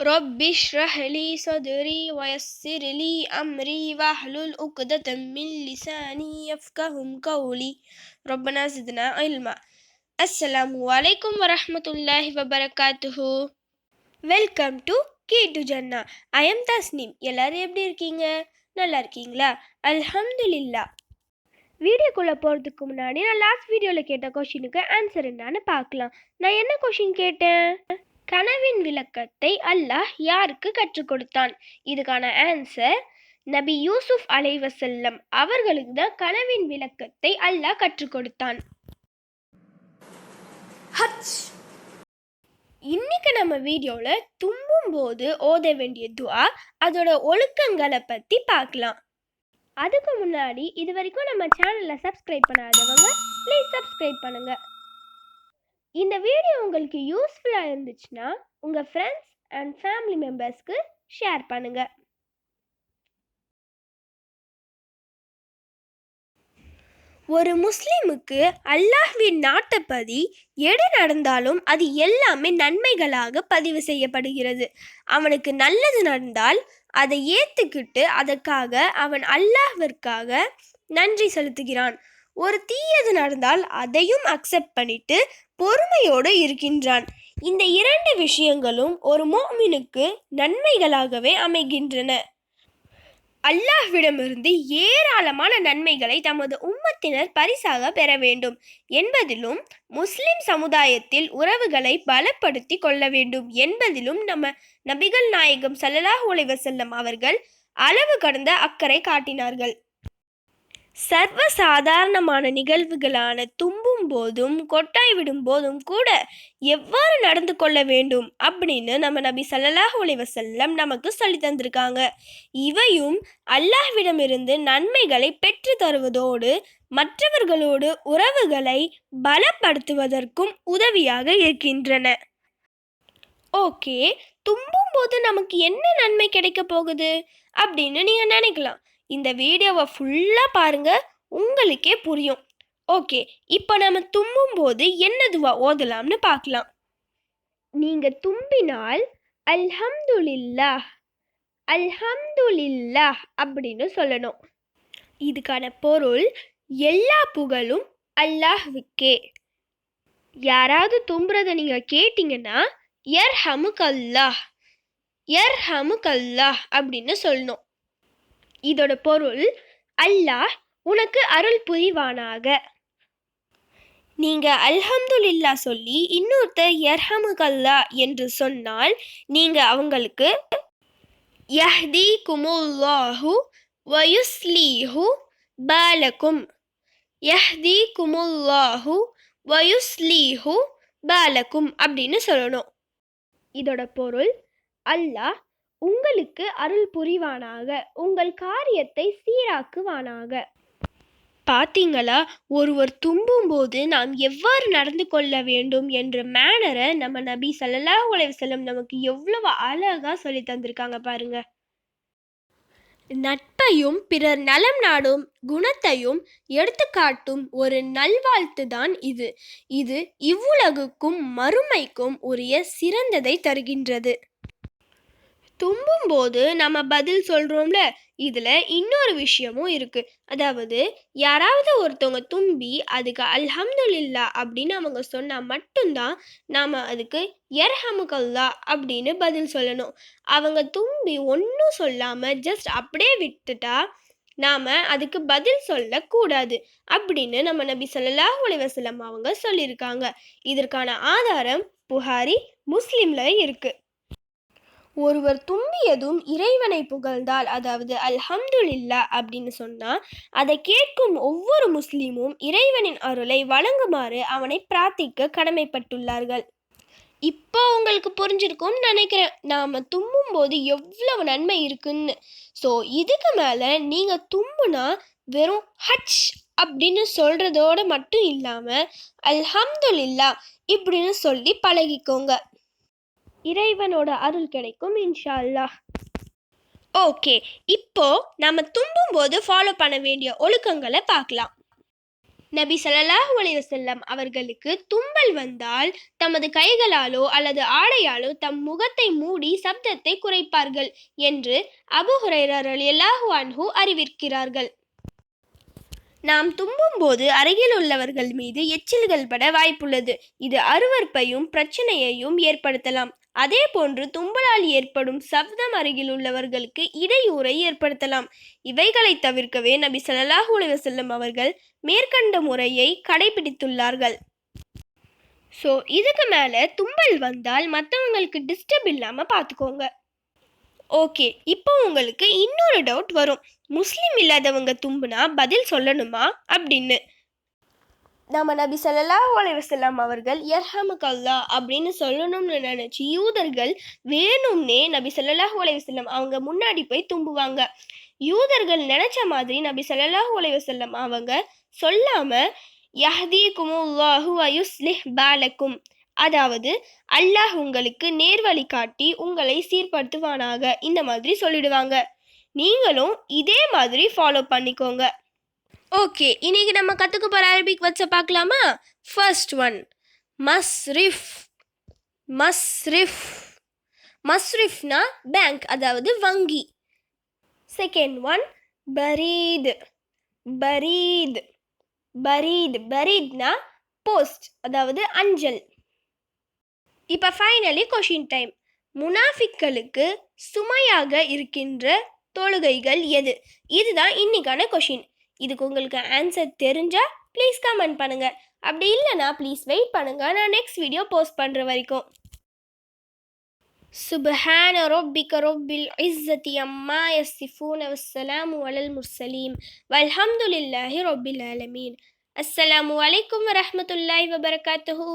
رب اشرح لي صدري ويسر لي أمري واحلل عقدة من لساني يفقهوا قولي ربنا زدنا علما. அஸ்ஸலாமு அலைக்கும் வரஹ்மத்துல்லாஹி வபரகாத்துஹு. வெல்கம் டு கீ டு ஜன்னா. I am Thasneem. எல்லாரும் எப்படி இருக்கீங்க? நல்லா இருக்கீங்களா? அல்ஹம்துலில்லா. வீடியோக்குள்ளே போகிறதுக்கு முன்னாடி நான் லாஸ்ட் வீடியோவில் கேட்ட கொஷினுக்கு ஆன்சர் என்னன்னு பார்க்கலாம். நான் என்ன கொஷின் கேட்டேன்? கனவின் விளக்கத்தை அல்லாஹ் யாருக்கு கற்றுக் கொடுத்தான்? இதுக்கான ஆன்சர் நபி யூசுப் அலைவசல்லம் அவர்களுக்கு தான் கனவின் விளக்கத்தை அல்லாஹ் கற்றுக் கொடுத்தான். இன்னைக்கு நம்ம வீடியோவில் தும்பும் போது ஓத வேண்டிய துஆ, அதோட ஒழுக்கங்களை பற்றி பார்க்கலாம். அதுக்கு முன்னாடி இது வரைக்கும் நம்ம சேனலை சப்ஸ்கிரைப் பண்ணாதவங்க ப்ளீஸ் சப்ஸ்கிரைப் பண்ணுங்க. இந்த வீடியோ உங்களுக்கு யூஸ்ஃபுல்லாக இருந்துச்சுன்னா உங்கள் ஃப்ரெண்ட்ஸ் அண்ட் ஃபேமிலி மெம்பர்ஸ்க்கு ஷேர் பண்ணுங்க. ஒரு முஸ்லிமுக்கு அல்லாஹ்வின் நாட்டப்படி எது நடந்தாலும் அது எல்லாமே நன்மைகளாக பதிவு செய்யப்படுகிறது. அவனுக்கு நல்லது நடந்தால் அதை ஏற்றுக்கிட்டு அதற்காக அவன் அல்லாஹ்விற்காக நன்றி செலுத்துகிறான். ஒரு தீயது நடந்தால் அதையும் அக்செப்ட் பண்ணிட்டு பொறுமையோடு இருக்கின்றான். இந்த இரண்டு விஷயங்களும் ஒரு முஃமினுக்கு நன்மைகளாகவே அமைகின்றன. அல்லாஹ்விடமிருந்து ஏராளமான நன்மைகளை தமது உம்மத்தினர் பரிசாக பெற வேண்டும் என்பதிலும், முஸ்லிம் சமுதாயத்தில் உறவுகளை பலப்படுத்தி கொள்ள வேண்டும் என்பதிலும் நம்ம நபிகள் நாயகம் ஸல்லல்லாஹு அலைஹி வஸல்லம் அவர்கள் அளவு கடந்த அக்கறை காட்டினார்கள். சர்வ சாதாரணமான நிகழ்வுகளான தும்பும் போதும் கொட்டாய் விடும் போதும் கூட எவ்வாறு நடந்து கொள்ள வேண்டும் அப்படின்னு நம்ம நபி ஸல்லல்லாஹு அலைஹி வஸல்லம் நமக்கு சொல்லி தந்திருக்காங்க. இவையும் அல்லாஹ்விடமிருந்து நன்மைகளை பெற்று தருவதோடு மற்றவர்களோடு உறவுகளை பலப்படுத்துவதற்கும் உதவியாக இருக்கின்றன. ஓகே, தும்பும் போது நமக்கு என்ன நன்மை கிடைக்க போகுது அப்படின்னு நீங்கள் நினைக்கலாம். இந்த வீடியோவை ஃபுல்லாக பாருங்கள், உங்களுக்கே புரியும். ஓகே, இப்போ நம்ம தும்பும் போது என்ன துவா ஓதலாம்னு பார்க்கலாம். நீங்கள் தும்பினால் அல்ஹம்துலில்லாஹ் அல்ஹம்துலில்லாஹ் அப்படின்னு சொல்லணும். இதுக்கான பொருள் எல்லா புகழும் அல்லாஹ்வுக்கே. யாராவது தும்புறதை நீங்கள் கேட்டிங்கன்னா யர்ஹமுக்கல்லாஹ் யர்ஹமுக்கல்லாஹ் அப்படின்னு சொல்லணும். இதோட பொருள் அல்லாஹ் உனக்கு அருள் புரிவானாக. நீங்கள் அல்ஹம்துலில்லா சொல்லி இன்னொருத்தர் யர்ஹமுகல்லா என்று சொன்னால் நீங்கள் அவங்களுக்கு யஹ்தீகுமுல்லாஹு வயுஸ்லீஹு பாலக்கும் யஹ்தீகுமுல்லாஹு வயுஸ்லீஹு பாலக்கும் அப்படின்னு சொல்லணும். இதோட பொருள் அல்லாஹ் உங்களுக்கு அருள் புரிவானாக, உங்கள் காரியத்தை சீராக்குவானாக. பார்த்தீங்களா, ஒருவர் தும்பும் போது நாம் எவ்வாறு நடந்து கொள்ள வேண்டும் என்ற மேனரை நம்ம நபி ஸல்லல்லாஹு அலைஹி வஸல்லம் நமக்கு எவ்வளவு அழகாக சொல்லி தந்திருக்காங்க பாருங்க. நட்பையும் பிறர் நலம் நாடும் குணத்தையும் எடுத்துக்காட்டும் ஒரு நல்வாழ்த்து தான் இது. இது இவ்வுலகுக்கும் மறுமைக்கும் உரிய சிறந்ததை தருகின்றது. தும்பும் போது நம்ம பதில் சொல்கிறோம்ல, இதில் இன்னொரு விஷயமும் இருக்குது. அதாவது யாராவது ஒருத்தவங்க தும்பி அதுக்கு அல்ஹம்துலில்லா அப்படின்னு அவங்க சொன்னால் மட்டும்தான் நாம் அதுக்கு யர்ஹமுகல்லா அப்படின்னு பதில் சொல்லணும். அவங்க தும்பி ஒன்றும் சொல்லாமல் ஜஸ்ட் அப்படியே விட்டுட்டா நாம் அதுக்கு பதில் சொல்லக்கூடாது அப்படின்னு நம்ம நபி ஸல்லல்லாஹு அலைஹி வஸல்லம் அவங்க சொல்லியிருக்காங்க. இதற்கான ஆதாரம் புகாரி முஸ்லிமில் இருக்குது. ஒருவர் தும்பியதும் இறைவனை புகழ்ந்தால், அதாவது அல்ஹம்துலில்லா அப்படின்னு சொன்னால், அதை கேட்கும் ஒவ்வொரு முஸ்லீமும் இறைவனின் அருளை வழங்குமாறு அவனை பிரார்த்திக்க கடமைப்பட்டுள்ளார்கள். இப்போ உங்களுக்கு புரிஞ்சிருக்கும்னு நினைக்கிறேன் நாம் தும்பும் போது எவ்வளவு நன்மை இருக்குன்னு. ஸோ இதுக்கு மேலே நீங்கள் தும்புனா வெறும் ஹச் அப்படின்னு சொல்கிறதோடு மட்டும் இல்லாமல் அல்ஹம்துலில்லா இப்படின்னு சொல்லி பழகிக்கோங்க. இறைவனோட அருள் கிடைக்கும் இன்ஷா அல்லாஹ். ஓகே, இப்போ நம்ம தும்பும் போது ஃபாலோ பண்ண வேண்டிய ஒழுக்கங்களை பார்க்கலாம். நபி ஸல்லல்லாஹு அலைஹி வஸல்லம் அவர்களுக்கு தும்மல் வந்தால் தமது கைகளாலோ அல்லது ஆடையாலோ தம் முகத்தை மூடி சப்தத்தை குறைப்பார்கள் என்று அபூ ஹுரைரா ரலியல்லாஹு அன்ஹு அறிவிக்கிறார்கள். நாம் தும்பும்போது அருகில் உள்ளவர்கள் மீது எச்சில்கள் பட வாய்ப்புள்ளது. இது அருவருப்பையும் பிரச்சனையையும் ஏற்படுத்தலாம். அதே போன்று தும்பலால் ஏற்படும் சப்தம் அருகில் உள்ளவர்களுக்கு இடையூறை ஏற்படுத்தலாம். இவைகளை தவிர்க்கவே நபி ஸல்லல்லாஹு அலைஹி வஸல்லம் அவர்கள் மேற்கண்ட முறையை கடைபிடித்துள்ளார்கள். ஸோ இதுக்கு மேலே தும்பல் வந்தால் மற்றவங்களுக்கு டிஸ்டர்ப் இல்லாமல் பார்த்துக்கோங்க. ஓகே, இப்போ உங்களுக்கு இன்னொரு டவுட் வரும், முஸ்லீம் இல்லாதவங்க தும்புனா பதில் சொல்லணுமா அப்படின்னு. நம்ம நபி ஸல்லல்லாஹு அலைஹி வஸல்லம் அவர்கள் யர்ஹமுக்கல்லா அப்படின்னு சொல்லணும்னு நினச்சி யூதர்கள் வேணும்னே நபி ஸல்லல்லாஹு அலைஹி வஸல்லம் அவங்க முன்னாடி போய் தும்புவாங்க. யூதர்கள் நினச்ச மாதிரி நபி ஸல்லல்லாஹு அலைஹி வஸல்லம் அவங்க சொல்லாமல் யஹ்தீகுமுல்லாஹு வ யுஸ்லிஹ் பாலக்கும், அதாவது அல்லாஹ் உங்களுக்கு நேர்வழி காட்டி உங்களை சீர்படுத்துவானாக, இந்த மாதிரி சொல்லிடுவாங்க. நீங்களும் இதே மாதிரி ஃபாலோ பண்ணிக்கோங்க. ஓகே, இன்னைக்கு நம்ம கற்றுக்க போகிற அரபிக் வேர்ட்ஸை பார்க்கலாமா? ஃபர்ஸ்ட் ஒன் மஸ்ரிஃப். மஸ்ரிஃப் மஸ்ரிஃப்னா பேங்க், அதாவது வங்கி. செகண்ட் ஒன் பரீத். பரீத் பரீத் பரீத்னா போஸ்ட், அதாவது அஞ்சல். இப்போ ஃபைனலி கொஷின் டைம். முனாஃபிக்களுக்கு சுமையாக இருக்கின்ற தொழுகைகள் எது? இதுதான் இன்னைக்கான கொஷின். இதுக்கு உங்களுக்கு ஆன்சர் தெரிஞ்சால் ப்ளீஸ் கமெண்ட் பண்ணுங்கள். அப்படி இல்லைனா ப்ளீஸ் வெயிட் பண்ணுங்கள், நான் நெக்ஸ்ட் வீடியோ போஸ்ட் பண்ணுற வரைக்கும். சுப்ஹான ரப்பிக ரப்பில் இஸ்ஸத்தி அம்மா யசிஃபூன வஸ்ஸலாமு அலல் முர்சலீன் வல்ஹம்துலில்லாஹி ரப்பில் ஆலமீன். அஸ்ஸலாமு அலைக்கும் வரஹ்மத்துல்லாஹி வபரகாத்துஹு.